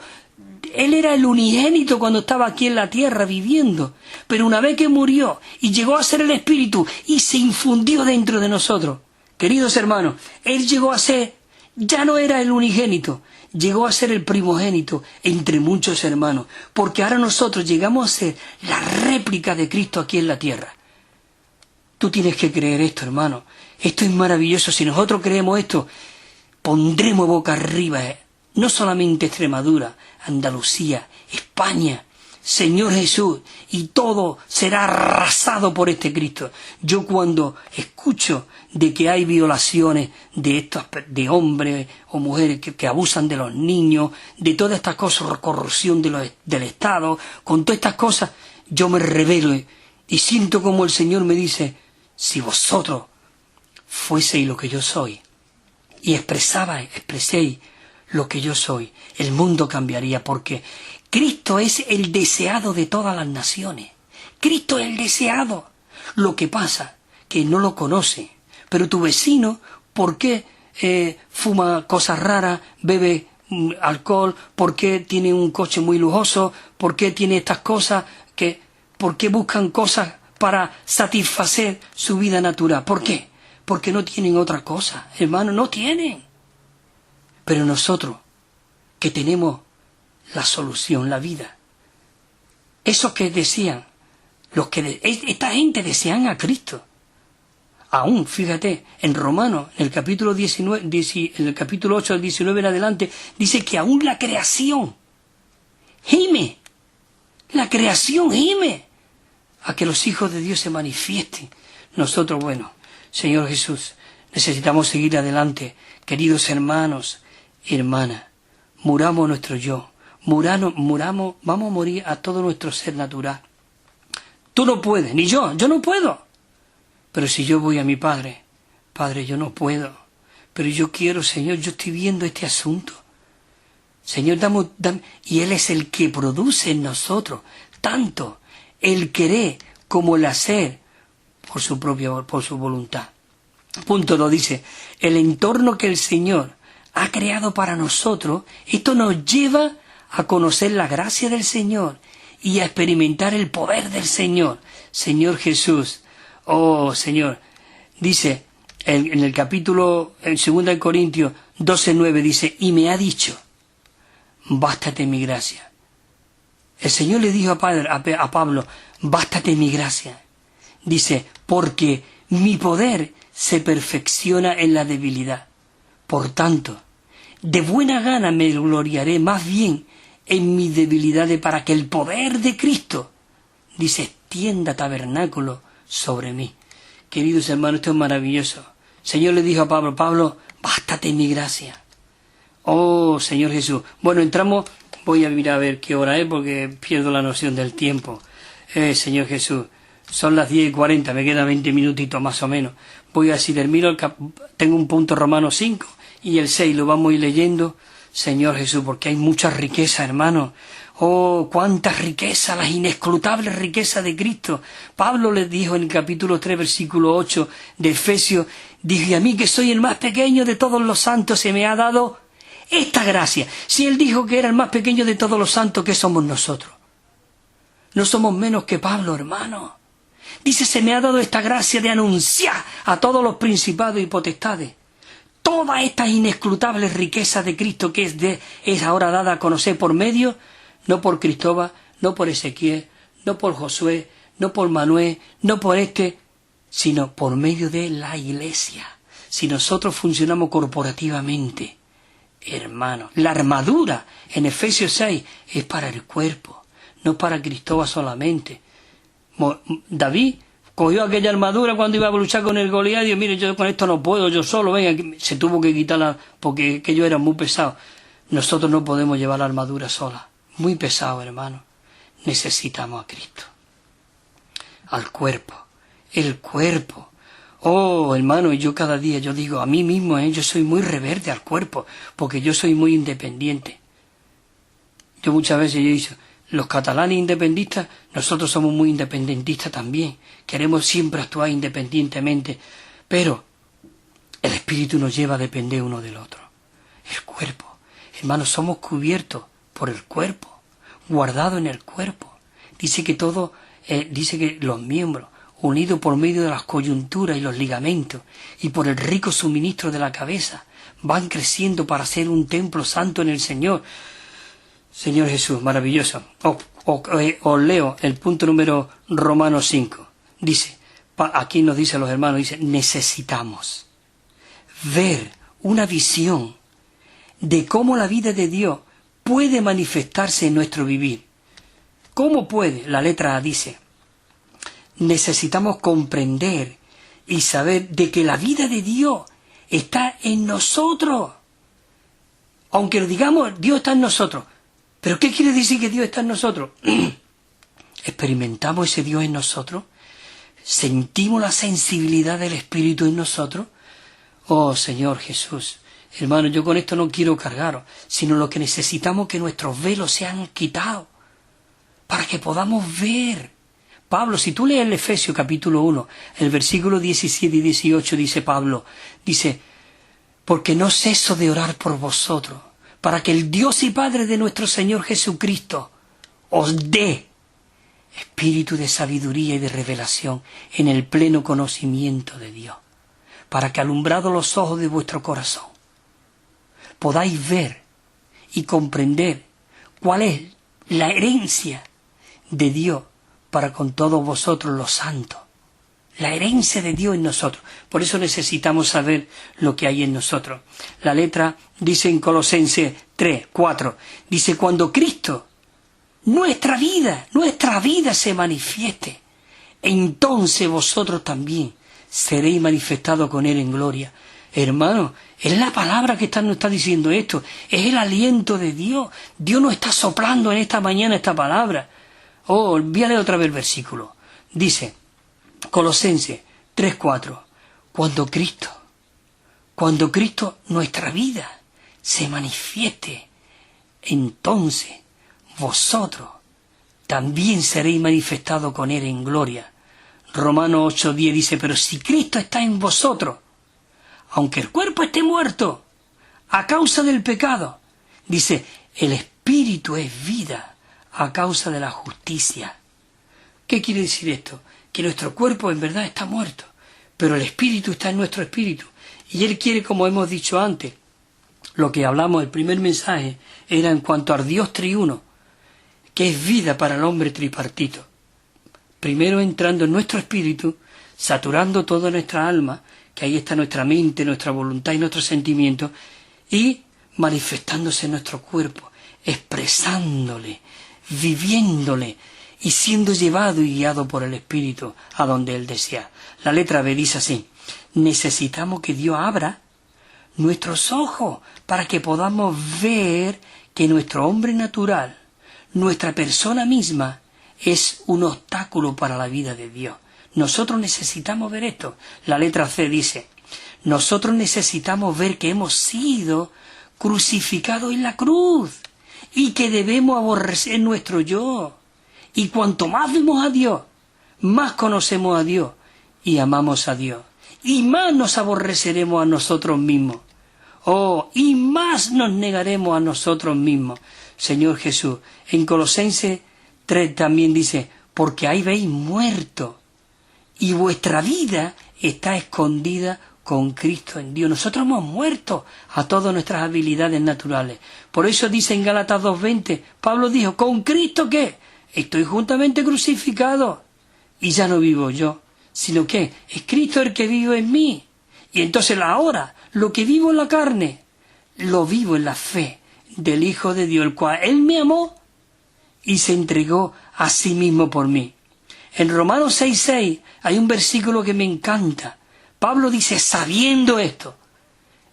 Él era el unigénito cuando estaba aquí en la tierra viviendo, pero una vez que murió y llegó a ser el Espíritu y se infundió dentro de nosotros, queridos hermanos, Él llegó a ser, ya no era el unigénito, llegó a ser el primogénito entre muchos hermanos, porque ahora nosotros llegamos a ser la réplica de Cristo aquí en la tierra. Tú tienes que creer esto, hermano. Esto es maravilloso. Si nosotros creemos esto, pondremos boca arriba, no solamente Extremadura, Andalucía, España, Señor Jesús, y todo será arrasado por este Cristo. Yo cuando escucho de que hay violaciones de hombres o mujeres que abusan de los niños, de todas estas cosas, corrupción del Estado, con todas estas cosas, yo me rebelo y siento como el Señor me dice, si vosotros fueseis lo que yo soy y expreséis lo que yo soy, el mundo cambiaría, porque Cristo es el deseado de todas las naciones. Cristo es el deseado. Lo que pasa, que no lo conoce. Pero tu vecino, ¿por qué fuma cosas raras, bebe alcohol? ¿Por qué tiene un coche muy lujoso? ¿Por qué tiene estas cosas? ¿Por qué buscan cosas para satisfacer su vida natural? ¿Por qué? Porque no tienen otra cosa. Hermano, no tienen. Pero nosotros, que tenemos la solución, la vida, esos que decían, esta gente desean a Cristo. Aún, fíjate, en Romanos, en el capítulo 19, en el capítulo 8 del 19 en adelante, dice que aún la creación gime, la creación gime a que los hijos de Dios se manifiesten. Nosotros, bueno, Señor Jesús, necesitamos seguir adelante, queridos hermanos y hermanas. Muramos nuestro yo, muramos, vamos a morir a todo nuestro ser natural. Tú no puedes, ni yo no puedo. Pero si yo voy a mi Padre, Padre, yo no puedo, pero yo quiero, Señor, yo estoy viendo este asunto. Señor, dame, y Él es el que produce en nosotros tanto el querer como el hacer por su voluntad. Punto 2 dice, el entorno que el Señor ha creado para nosotros, esto nos lleva a conocer la gracia del Señor y a experimentar el poder del Señor. Señor Jesús, oh Señor, dice en el capítulo, en 2 Corintios 12:9 dice, y me ha dicho, bástate mi gracia. El Señor le dijo a Pablo, bástate mi gracia. Dice, porque mi poder se perfecciona en la debilidad. Por tanto, de buena gana me gloriaré más bien en mis debilidades para que el poder de Cristo, dice, extienda tabernáculo sobre mí. Queridos hermanos, esto es maravilloso. El Señor le dijo a Pablo, bástate mi gracia. Oh, Señor Jesús. Bueno, entramos, Voy a mirar a ver qué hora es porque pierdo la noción del tiempo. Señor Jesús, son las 10:40, me quedan 20 minutitos más o menos. Voy a si termino, tengo un punto Romanos 5 y el 6, lo vamos a ir leyendo, Señor Jesús, porque hay mucha riqueza, hermano. Oh, cuántas riquezas, las inescrutables riquezas de Cristo. Pablo les dijo en el capítulo 3, versículo 8 de Efesios, dije a mí que soy el más pequeño de todos los santos, se me ha dado esta gracia. Si él dijo que era el más pequeño de todos los santos, ¿qué somos nosotros? No somos menos que Pablo, hermano. Dice, se me ha dado esta gracia de anunciar a todos los principados y potestades todas estas inescrutables riquezas de Cristo que es ahora dada a conocer por medio, no por Cristóbal, no por Ezequiel, no por Josué, no por Manuel, no por sino por medio de la Iglesia. Si nosotros funcionamos corporativamente, hermano, la armadura en Efesios 6 es para el cuerpo, no para Cristóbal solamente. David cogió aquella armadura cuando iba a luchar con el Goliat y dijo, mire, yo con esto no puedo, yo solo, venga, se tuvo que quitarla porque aquello era muy pesado. Nosotros no podemos llevar la armadura sola, muy pesado, hermano. Necesitamos a Cristo, al cuerpo, el cuerpo. Oh, hermano, y yo cada día, yo digo a mí mismo, yo soy muy rebelde al cuerpo, porque yo soy muy independiente. Yo muchas veces he dicho, los catalanes independentistas, nosotros somos muy independentistas también. Queremos siempre actuar independientemente, pero el espíritu nos lleva a depender uno del otro. El cuerpo. Hermanos, somos cubiertos por el cuerpo, guardados en el cuerpo. Dice que dice que los miembros, unidos por medio de las coyunturas y los ligamentos, y por el rico suministro de la cabeza, van creciendo para ser un templo santo en el Señor. Señor Jesús, maravilloso. Os leo el punto número Romanos 5. Dice, aquí nos dicen los hermanos, dice, necesitamos ver una visión de cómo la vida de Dios puede manifestarse en nuestro vivir. ¿Cómo puede? La letra A dice, necesitamos comprender y saber de que la vida de Dios está en nosotros. Aunque lo digamos, Dios está en nosotros. ¿Pero qué quiere decir que Dios está en nosotros? ¿Experimentamos ese Dios en nosotros? ¿Sentimos la sensibilidad del Espíritu en nosotros? Oh, Señor Jesús, hermano, yo con esto no quiero cargaros, sino lo que necesitamos que nuestros velos sean quitados, para que podamos ver. Pablo, si tú lees el Efesios capítulo 1, el versículo 17 y 18, dice Pablo, dice, porque no ceso de orar por vosotros, para que el Dios y Padre de nuestro Señor Jesucristo os dé espíritu de sabiduría y de revelación en el pleno conocimiento de Dios, para que alumbrados los ojos de vuestro corazón podáis ver y comprender cuál es la herencia de Dios para con todos vosotros los santos. La herencia de Dios en nosotros. Por eso necesitamos saber lo que hay en nosotros. La letra dice en Colosenses 3, 4, dice, cuando Cristo, nuestra vida se manifieste, entonces vosotros también seréis manifestados con Él en gloria. Hermano, es la palabra que nos está diciendo esto, es el aliento de Dios. Dios nos está soplando en esta mañana esta palabra. Oh, voy a leer otra vez el versículo. Dice, Colosenses 3:4, cuando Cristo nuestra vida se manifieste, entonces vosotros también seréis manifestados con Él en gloria. Romanos 8:10 dice, pero si Cristo está en vosotros, aunque el cuerpo esté muerto a causa del pecado, dice, el espíritu es vida a causa de la justicia. ¿Qué quiere decir esto? Que nuestro cuerpo en verdad está muerto, pero el espíritu está en nuestro espíritu. Y Él quiere, como hemos dicho antes, lo que hablamos, el primer mensaje, era en cuanto al Dios triuno, que es vida para el hombre tripartito. Primero entrando en nuestro espíritu, saturando toda nuestra alma, que ahí está nuestra mente, nuestra voluntad y nuestros sentimientos, y manifestándose en nuestro cuerpo, expresándole, viviéndole, y siendo llevado y guiado por el Espíritu a donde Él desea. La letra B dice así, necesitamos que Dios abra nuestros ojos para que podamos ver que nuestro hombre natural, nuestra persona misma, es un obstáculo para la vida de Dios. Nosotros necesitamos ver esto. La letra C dice, nosotros necesitamos ver que hemos sido crucificados en la cruz y que debemos aborrecer nuestro yo. Y cuanto más vemos a Dios, más conocemos a Dios y amamos a Dios. Y más nos aborreceremos a nosotros mismos. Oh, y más nos negaremos a nosotros mismos. Señor Jesús, en Colosenses 3 también dice, porque ahí veis muerto y vuestra vida está escondida con Cristo en Dios. Nosotros hemos muerto a todas nuestras habilidades naturales. Por eso dice en Gálatas 2:20, Pablo dijo, ¿con Cristo qué? Estoy juntamente crucificado y ya no vivo yo, sino que es Cristo el que vive en mí. Y entonces ahora, lo que vivo en la carne, lo vivo en la fe del Hijo de Dios, el cual Él me amó y se entregó a sí mismo por mí. En Romanos 6:6 hay un versículo que me encanta. Pablo dice, sabiendo esto.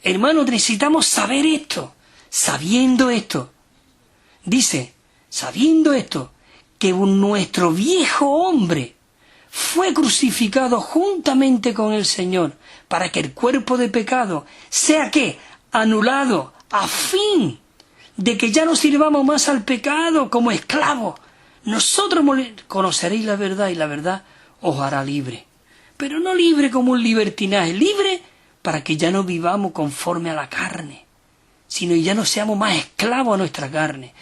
Hermanos, necesitamos saber esto. Sabiendo esto. Dice, sabiendo esto, que nuestro viejo hombre fue crucificado juntamente con el Señor, para que el cuerpo de pecado sea ¿qué? Anulado, a fin de que ya no sirvamos más al pecado como esclavos. Nosotros conoceréis la verdad y la verdad os hará libre. Pero no libre como un libertinaje, libre para que ya no vivamos conforme a la carne, sino ya no seamos más esclavos a nuestra carne.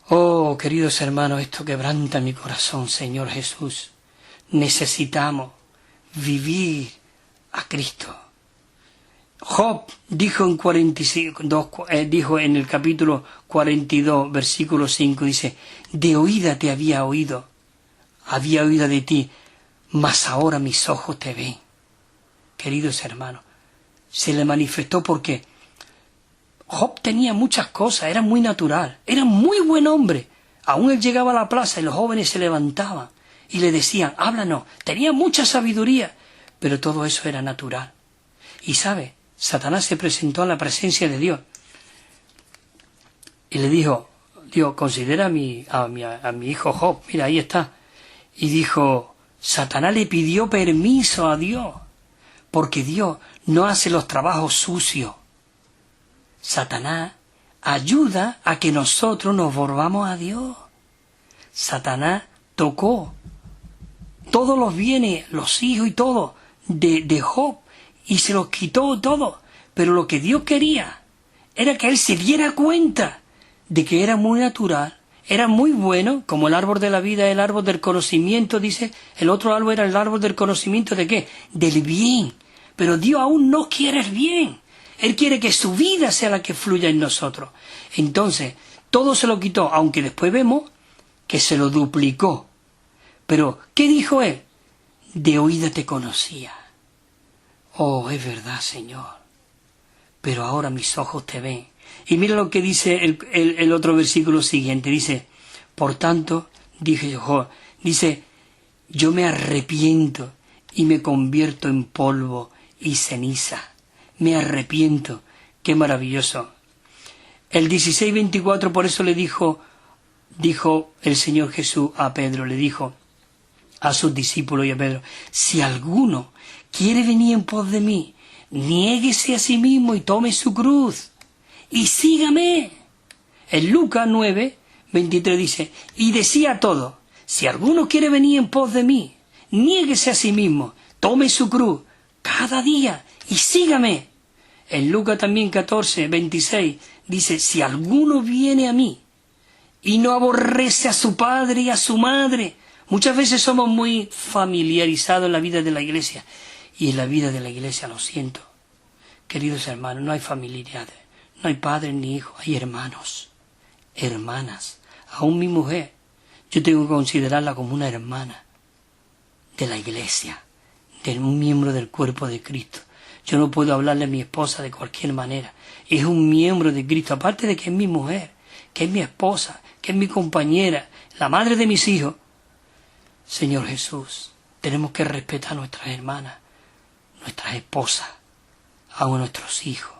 Oh, queridos hermanos, esto quebranta mi corazón, Señor Jesús. Necesitamos vivir a Cristo. Job dijo dijo en el capítulo 42, versículo 5, dice, de oída te había oído de ti, mas ahora mis ojos te ven. Queridos hermanos, se le manifestó porque Job tenía muchas cosas, era muy natural, era muy buen hombre. Aún él llegaba a la plaza y los jóvenes se levantaban y le decían, háblanos, tenía mucha sabiduría, pero todo eso era natural. Y sabe, Satanás se presentó a la presencia de Dios y le dijo, Dios, considera a mi hijo Job, mira, ahí está. Y dijo, Satanás le pidió permiso a Dios, porque Dios no hace los trabajos sucios. Satanás ayuda a que nosotros nos volvamos a Dios. Satanás tocó todos los bienes, los hijos y todo de Job, y se los quitó todo. Pero lo que Dios quería era que él se diera cuenta de que era muy natural, era muy bueno, como el árbol de la vida, el árbol del conocimiento, dice, el otro árbol era el árbol del conocimiento de ¿qué? Del bien. Pero Dios aún no quiere el bien. Él quiere que su vida sea la que fluya en nosotros. Entonces, todo se lo quitó, aunque después vemos que se lo duplicó. Pero, ¿qué dijo él? De oída te conocía. Oh, es verdad, Señor. Pero ahora mis ojos te ven. Y mira lo que dice el otro versículo siguiente. Dice, por tanto, dije yo, dice, yo me arrepiento y me convierto en polvo y ceniza. Me arrepiento. Qué maravilloso. El 16:24, por eso le dijo el Señor Jesús a Pedro, le dijo a sus discípulos y a Pedro, si alguno quiere venir en pos de mí, niéguese a sí mismo y tome su cruz y sígame. En Lucas 9:23 dice, y decía a todos, si alguno quiere venir en pos de mí, niéguese a sí mismo, tome su cruz cada día y sígame. En Lucas también 14:26 dice, si alguno viene a mí y no aborrece a su padre y a su madre. Muchas veces somos muy familiarizados en la vida de la iglesia, y en la vida de la iglesia, lo siento, queridos hermanos, no hay familiaridades, no hay padres ni hijos, hay hermanos, hermanas. Aún mi mujer, yo tengo que considerarla como una hermana de la iglesia, de un miembro del cuerpo de Cristo. Yo no puedo hablarle a mi esposa de cualquier manera, es un miembro de Cristo, aparte de que es mi mujer, que es mi esposa, que es mi compañera, la madre de mis hijos. Señor Jesús, tenemos que respetar a nuestras hermanas, nuestras esposas, a nuestros hijos.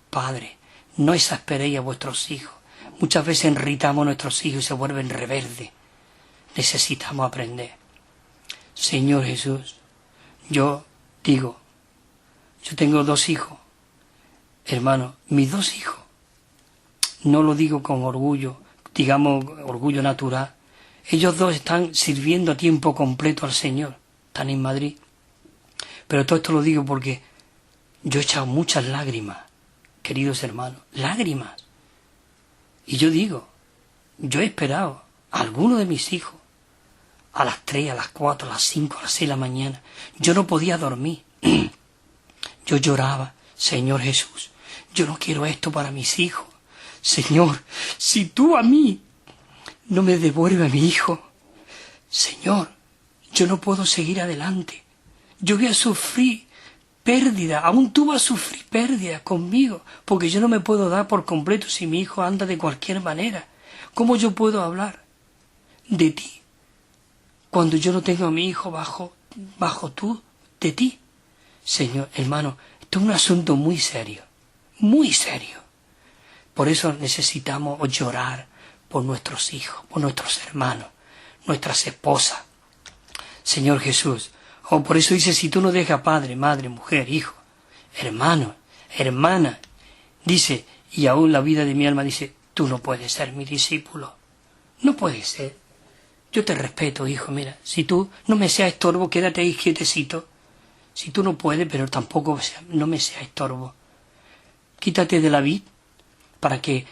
Padre, no exasperéis a vuestros hijos, Muchas veces irritamos a nuestros hijos y se vuelven rebeldes. Necesitamos aprender. Señor Jesús, yo digo, yo tengo 2 hijos, hermano, mis 2 hijos, no lo digo con orgullo, digamos orgullo natural, ellos 2 están sirviendo a tiempo completo al Señor, están en Madrid, pero todo esto lo digo porque yo he echado muchas lágrimas, queridos hermanos, lágrimas, y yo digo, yo he esperado a alguno de mis hijos, a las 3, a las 4, a las 5, a las 6 de la mañana. Yo no podía dormir. Yo lloraba, Señor Jesús, yo no quiero esto para mis hijos. Señor, si tú a mí no me devuelves a mi hijo, Señor, yo no puedo seguir adelante. Yo voy a sufrir pérdida, aún tú vas a sufrir pérdida conmigo, porque yo no me puedo dar por completo si mi hijo anda de cualquier manera. ¿Cómo yo puedo hablar de ti cuando yo no tengo a mi hijo bajo tú, de ti? Señor, hermano, esto es un asunto muy serio, muy serio. Por eso necesitamos llorar por nuestros hijos, por nuestros hermanos, nuestras esposas. Señor Jesús, por eso dice, si tú no dejas padre, madre, mujer, hijo, hermano, hermana, dice, y aún la vida de mi alma dice, tú no puedes ser mi discípulo, no puedes ser. Yo te respeto, hijo, mira, si tú no me seas estorbo, quédate ahí quietecito. Si tú no puedes, pero tampoco no me seas estorbo. Quítate de la vid para que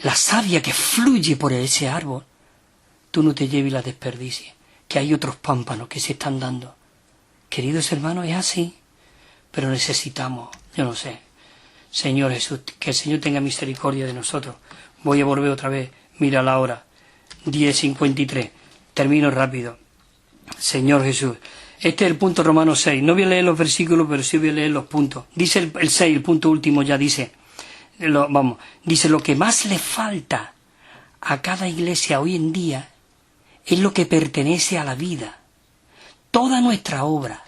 la savia que fluye por ese árbol, tú no te lleves y la desperdicies, que hay otros pámpanos que se están dando. Queridos hermanos, es así, pero necesitamos, yo no sé, Señor Jesús, que el Señor tenga misericordia de nosotros. Voy a volver otra vez, mira la hora, 10:53. Termino rápido. Señor Jesús. Este es el punto Romanos 6. No voy a leer los versículos, pero sí voy a leer los puntos. Dice el 6, el punto último ya dice. Dice, lo que más le falta a cada iglesia hoy en día es lo que pertenece a la vida. Toda nuestra obra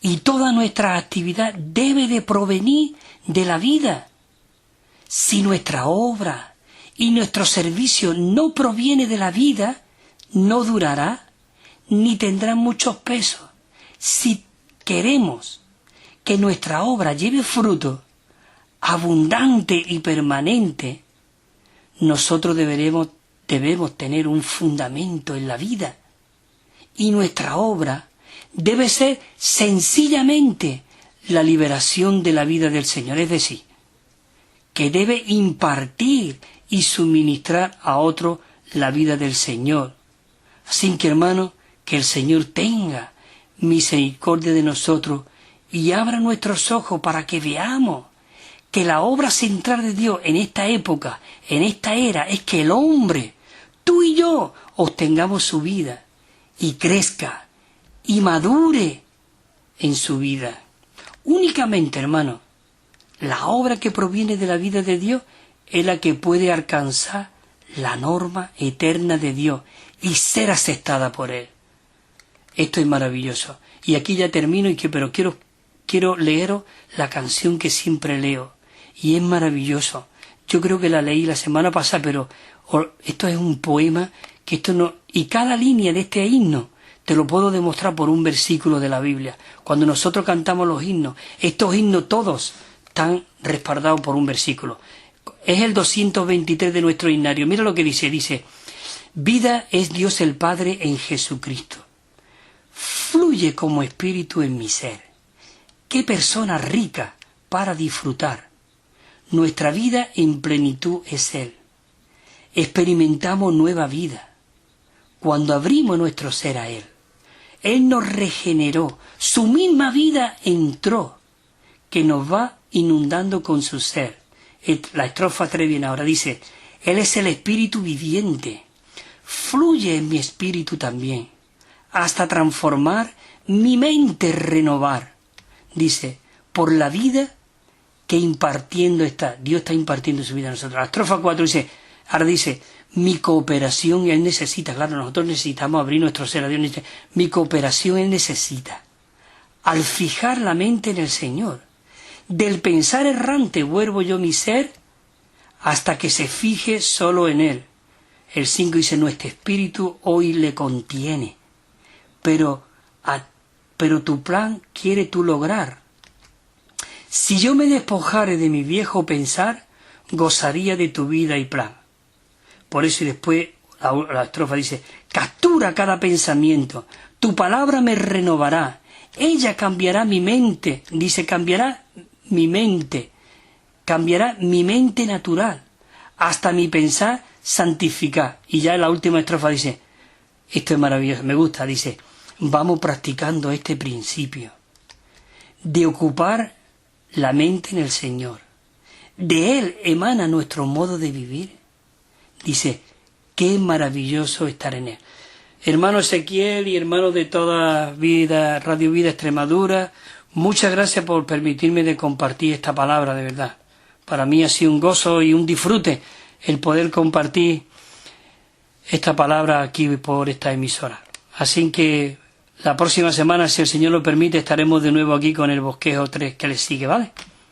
y toda nuestra actividad debe de provenir de la vida. Si nuestra obra y nuestro servicio no proviene de la vida, no durará ni tendrá muchos pesos. Si queremos que nuestra obra lleve fruto abundante y permanente, nosotros debemos tener un fundamento en la vida, y nuestra obra debe ser sencillamente la liberación de la vida del Señor, es decir, que debe impartir y suministrar a otro la vida del Señor. Así que, hermano, que el Señor tenga misericordia de nosotros y abra nuestros ojos para que veamos que la obra central de Dios en esta época, en esta era, es que el hombre, tú y yo, obtengamos su vida y crezca y madure en su vida. Únicamente, hermano, la obra que proviene de la vida de Dios es la que puede alcanzar la norma eterna de Dios y ser aceptada por Él. Esto es maravilloso. Y aquí ya termino, pero quiero leeros la canción que siempre leo. Y es maravilloso. Yo creo que la leí la semana pasada, pero esto es un poema que esto no... Y cada línea de este himno te lo puedo demostrar por un versículo de la Biblia. Cuando nosotros cantamos los himnos, estos himnos todos están respaldados por un versículo. Es el 223 de nuestro himnario. Mira lo que dice, vida es Dios el Padre en Jesucristo. Fluye como espíritu en mi ser. Qué persona rica para disfrutar. Nuestra vida en plenitud es Él. Experimentamos nueva vida cuando abrimos nuestro ser a Él. Él nos regeneró, su misma vida entró, que nos va inundando con su ser. La estrofa 3 viene ahora, dice, Él es el espíritu viviente, fluye en mi espíritu también, hasta transformar mi mente, renovar. Dice, por la vida que impartiendo está, Dios está impartiendo su vida a nosotros. La estrofa 4 dice, ahora dice, mi cooperación Él necesita, claro, nosotros necesitamos abrir nuestro ser a Dios, mi cooperación Él necesita. Al fijar la mente en el Señor, del pensar errante vuelvo yo mi ser hasta que se fije solo en Él. El 5 dice, nuestro espíritu hoy le contiene, pero tu plan quiere tú lograr. Si yo me despojare de mi viejo pensar, gozaría de tu vida y plan. Por eso y después la estrofa dice, captura cada pensamiento, tu palabra me renovará, ella cambiará mi mente, dice, cambiará mi mente natural, hasta mi pensar santificar. Y ya en la última estrofa dice, esto es maravilloso, me gusta, dice, vamos practicando este principio de ocupar la mente en el Señor. De Él emana nuestro modo de vivir. Dice, qué maravilloso estar en Él. Hermano Ezequiel y hermanos de toda vida, Radio Vida Extremadura, muchas gracias por permitirme de compartir esta palabra, de verdad. Para mí ha sido un gozo y un disfrute el poder compartir esta palabra aquí por esta emisora. Así que la próxima semana, si el Señor lo permite, estaremos de nuevo aquí con el bosquejo 3 que le sigue, ¿vale?